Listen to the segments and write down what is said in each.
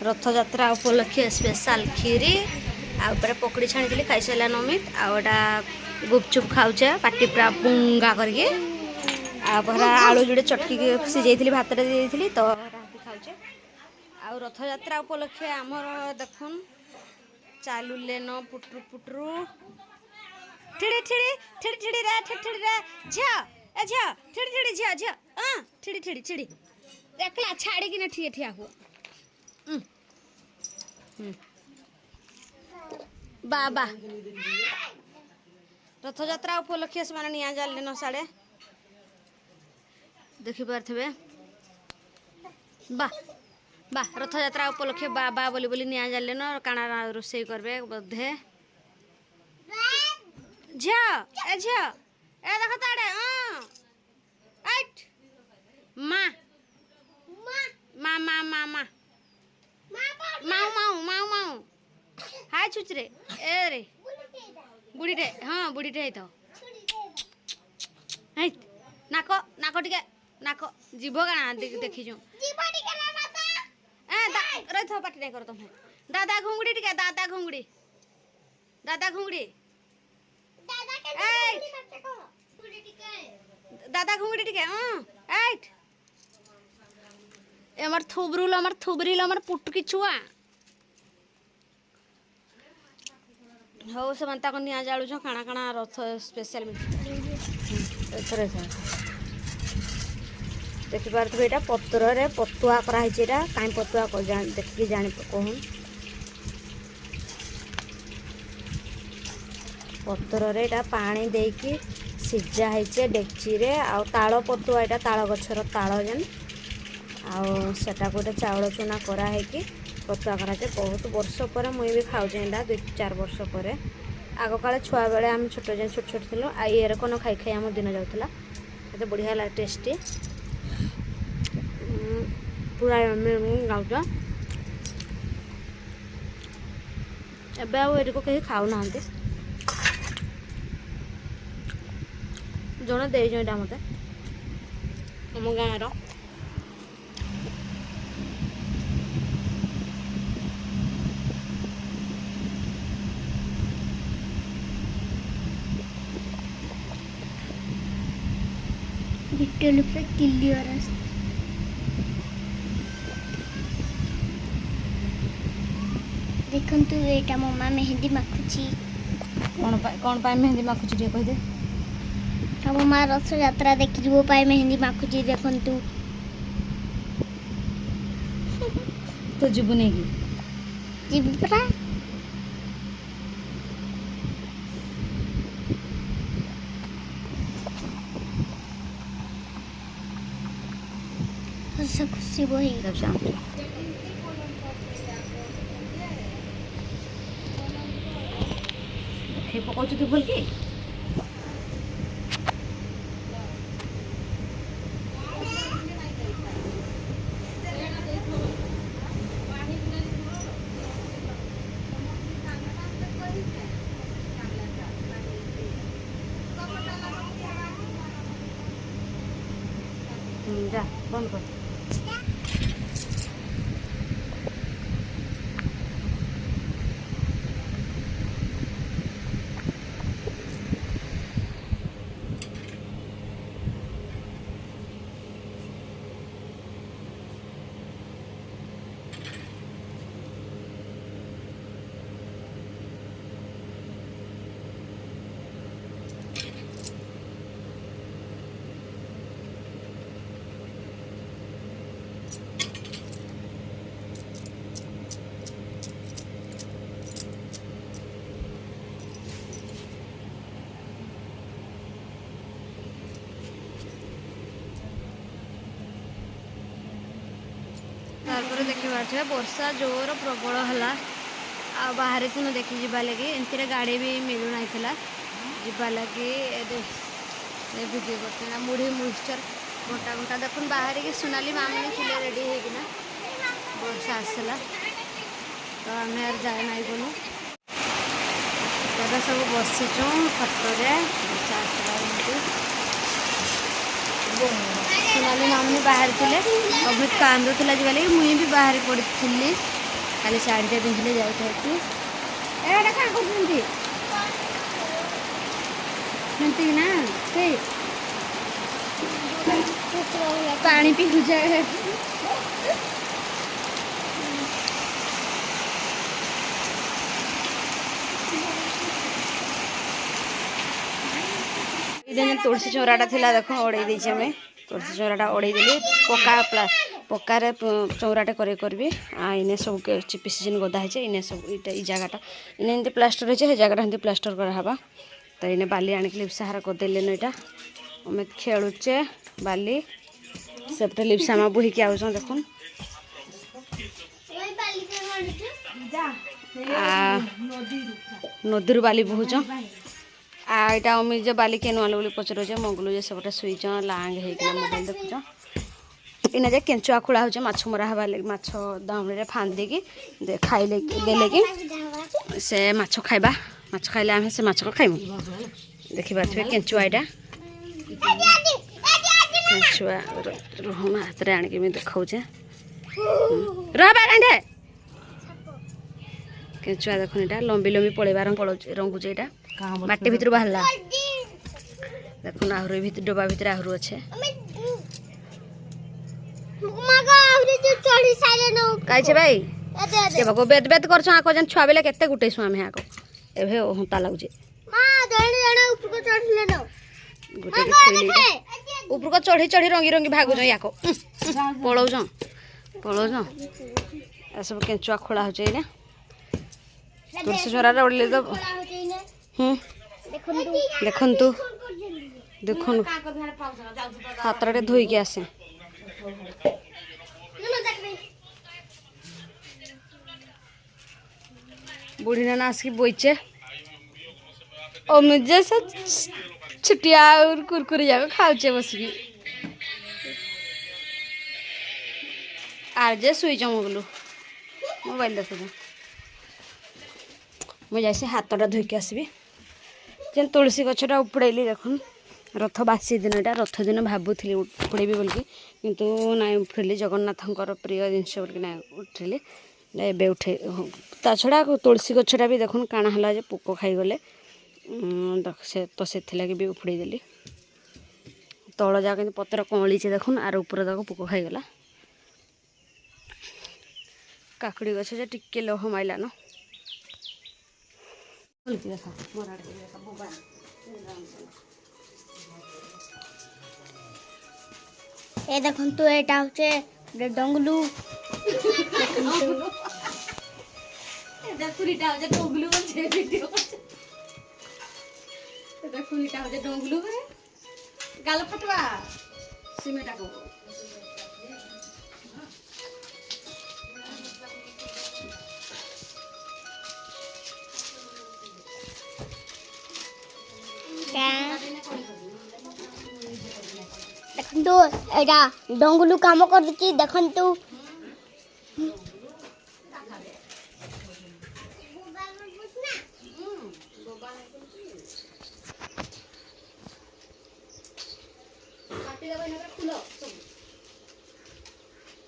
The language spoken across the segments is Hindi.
रथयात्रा उपलक्षे स्पेशल खीरी आउे पकड़ी छाणी खाई सारा नमित आटा गुपचुप खाऊचे पाटी पूरा पुंगा करके आलू जोड़े चटकी सीझे भात देती तो खाऊचे आ रथयात्रा उपलक्षे आमर देखुन चालुलेन पुटरू पुटरू ठिड़ी ठिड़ी ठिड़ी ठिड़ी रे ठिड़ी ठिड़ी रे झिया ए झिया ठिड़ी ठिड़ी झिया झिया ठिड़ी ठिड़ी ठिड़ी देखला छाड़ी कि ठिया ठिया हुआ बाबा रथयात्रा उपलक्षे से निया जाले न साड़े देखी पारे बा बा रथयात्रा उपलक्षे बाबा बोली बोली निया जाले न काना रोषे करबे बोधे झिया ए झिया ए देख ताड़े एट माँ माँ माँ माँ माँ माऊ माऊ माऊ माऊ हाय छुचरे ए रे बुढ़ीटे हाँ बुढ़ीटे है तो नाक नाक टिके नाक जीभ काना देखी जो रही था पाटी नहीं करो तुम दादा घुंगड़ी टिके दादा घुंगड़ी दादा घुंगड़ी दादा घुंगड़ी टिके एट एमर थुबरिल अमर पुटकी छुआ हो से को निया जालुछ काଣା काଣା रथ स्पेशल देखी पारे यहाँ पतर पतुआ कराई कहीं पतुआ देखिए जानी कहून पतर यहाँ पानी देकी सीझा है डेक्ची आउ ताल पतुआ यहाँ ताल गछर ताल जेन आटा गोटे चाउल चूना कराई पतुआ कराए बहुत वर्ष पर मुई भी खाऊे एंटा 2-4 वर्ष पर आग काले छुआ बेले आम छोट छोट छोट थी ये कौन खाई खाई आम दिन जाऊला ये बढ़िया लगे टेस्टी पूरा गाँच एबे आठ को कहीं खाऊ ना जड़े दे मत आम गाँव भिट्टोल पे क्लियर देखु यहाँ मम्मा मेहंदी माखुची कौन पाए मेहंदी माखुची टे कह दे मम्मा रथ यात्रा देखी मेहंदी माखुची देखु तो जीवु नहीं कि जीवी परा खुशी वही पकाऊ तू बोल कि जा बंद कर तारपर देखी पारे वर्षा जोर प्रबल है बाहर को देखी जावा लगे एमती गाड़ी भी मिलू ना जावा लगे भिडियो करते मुढ़ी मिक्सचर घंटा घंटा देखुन बाहर की सोनाली मामनी थे रेडी होना वर्षा आसला तो आम जाए ना गलु दादा सब बसीचु खटरे वर्षा आसला सोनाली मामनी बाहर थे अभी कांदुला जी मुई भी बाहर पड़ी खाली शाढ़ी पिंधले जाऊँ एटा क्या करती ना से पानी पी जाए तुलसी चौराटा थिला देख ओड़े देचे आम तुलसी चौराटा ओड़े देली पक्का चौराटे करी इने सब चिपी सीजन गदा है इने सब ये जगहटा इने एमती प्लास्टर है जगह एमती प्लास्टर करावा तो इने बाली आनिक लिपसाहार करदेले नईटा आम खेलुचे बाली सेपटे लिपसामा बोहिकी आउछ देखुन नदी बाली बोहुच आईटा अमी जो बाली केनु आलु बोली पचरुचे मंगलू जे सबटे सुईच लांग होइकिना मोबाइल देखुच इना जे केंचुआ खोला होचे माछ मरा हवा माछ दामरे फांदी की खाइले देले कि से माछ खाइबा माछ खाइले आमे से माछ को खाइमु देखि बाथबे केंचुआ एटा केंचुआ रोहना हाथ रे आनि के मी देखाउचे रहबा कांडे केंचुआ देखुन एटा लंबी लंबी पळेबार रंगुचे एटा माटी भितर बाहरला देखुन आहुर भितर डबा भितर आहुर अच्छे काई छे भाई के बको बेद बेद करछ आको जन छुआ बेले केते गुटेसु आमे आको एभे हुंता लागुचे मां जणे जणे ऊपर को चढ़ले न ऊपर को चढ़ी चढ़ी रंगी रंगी भागु छ याको पळौ छ ए सब केंचुआ खोला हो छै ने तुलसी चोरा ओडले तो देखन तू देखुन हाथरे धोई के आसे बुढ़ी ना आसिक बोचे मुझे से छुटिया और कुरकुरे जाक खाऊचे बसिकी आर जे सुईच मगलू मोबाइल देख मुझे हाथटा धोईकी आसबि जेन तुलसी गछटा उपड़ेली देखुन रथ बासी दिन एटा रथ दिन भावुली उपड़ेबी बोलिकी किंतु ना उठेली जगन्नाथंकर प्रिय जिनस बोलिकी ना उठेली एबे उठे ता छड़ा तुलसी गछटा भी देखुन काना हला जे पोक खाईगले से तो से भी उपड़े देली तल जा पत्र कँलीचे देखुन आर ऊपर जाक पोक खाईगला काकुड़ी गछ जे टिके लोह माइला न ए देखन तो एटा होचे डंगलू देखुरीटा होचे डंगलू बचे वीडियो देखुरीटा होचे डंगलू रे गाल फटवा सिमेटा को देखन तो एटा डंगलू काम कर की देखन तो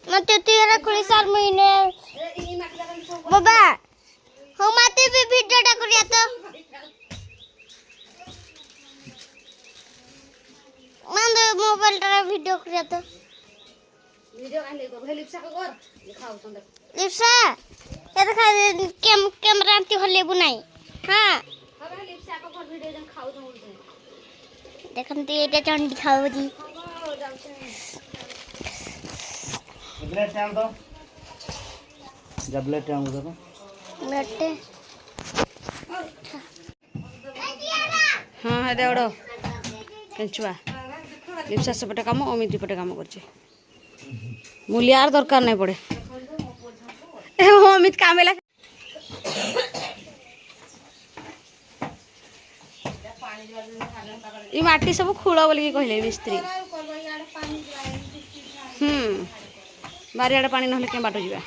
मते तेरा खुली साल महीने बाबा हम आते भी वीडियोटा करिया तो मांदे मोबाइल टा वीडियो करिया तो वीडियो कान ले तो लिप्सा को कर दिखाओ सुंदर लिप्सा ये देखा कैमरा आंटी हले बुनाई हां अब लिप्सा को कर वीडियो जन खाओ तो देखन तो एटा चंड दिखाओ जी जबलेट टाइम दो जबलेट टाइम दो लट्टे हां हे देवड़ो केंचुआ लिप्सा सेपटे काम अमित पटे काम करछे मूल्यार दरकार नहीं पड़े अमित काम ला ई माटी सब खुला बोली कहले मिस्त्री बारियाड़े पानी ना क्या बाट जा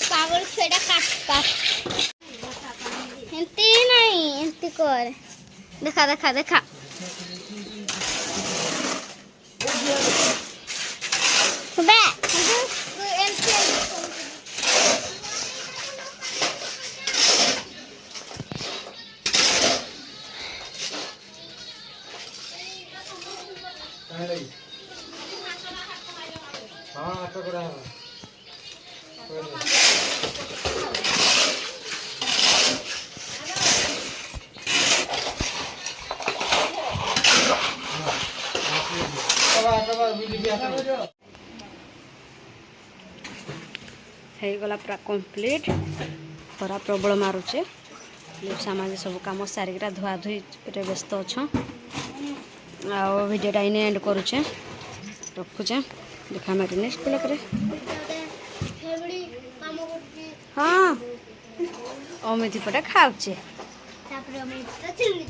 कागज फेड़ा काट ଏମିତି ନାହିଁ ଏମିତି କର ଦେଖା ଦେଖା ଦେଖା ବେ ଏମିତି ହଁ ହାତ କରା ହବ ହେଇଗଲା ପୁରା କମ୍ପ୍ଲିଟ୍ ଖରା ପ୍ରବଳ ମାରୁଛେ ସାମାଜି ସବୁ କାମ ସାରିକିରା ଧୁଆଧୁଇରେ ବ୍ୟସ୍ତ ଅଛ ଆଉ ଭିଡ଼ିଓଟା ଇନେ ଏଣ୍ଡ କରୁଛେ ରଖୁଛେ ଦେଖା ମାରି ନେକ୍ସଟ ବ୍ଲଗ୍ରେ କାମ କରୁଛି ହଁ ଅମିତି ପଟେ ଖାଉଛେ ତାପରେ ଆମେ ଚିଲ୍ଲି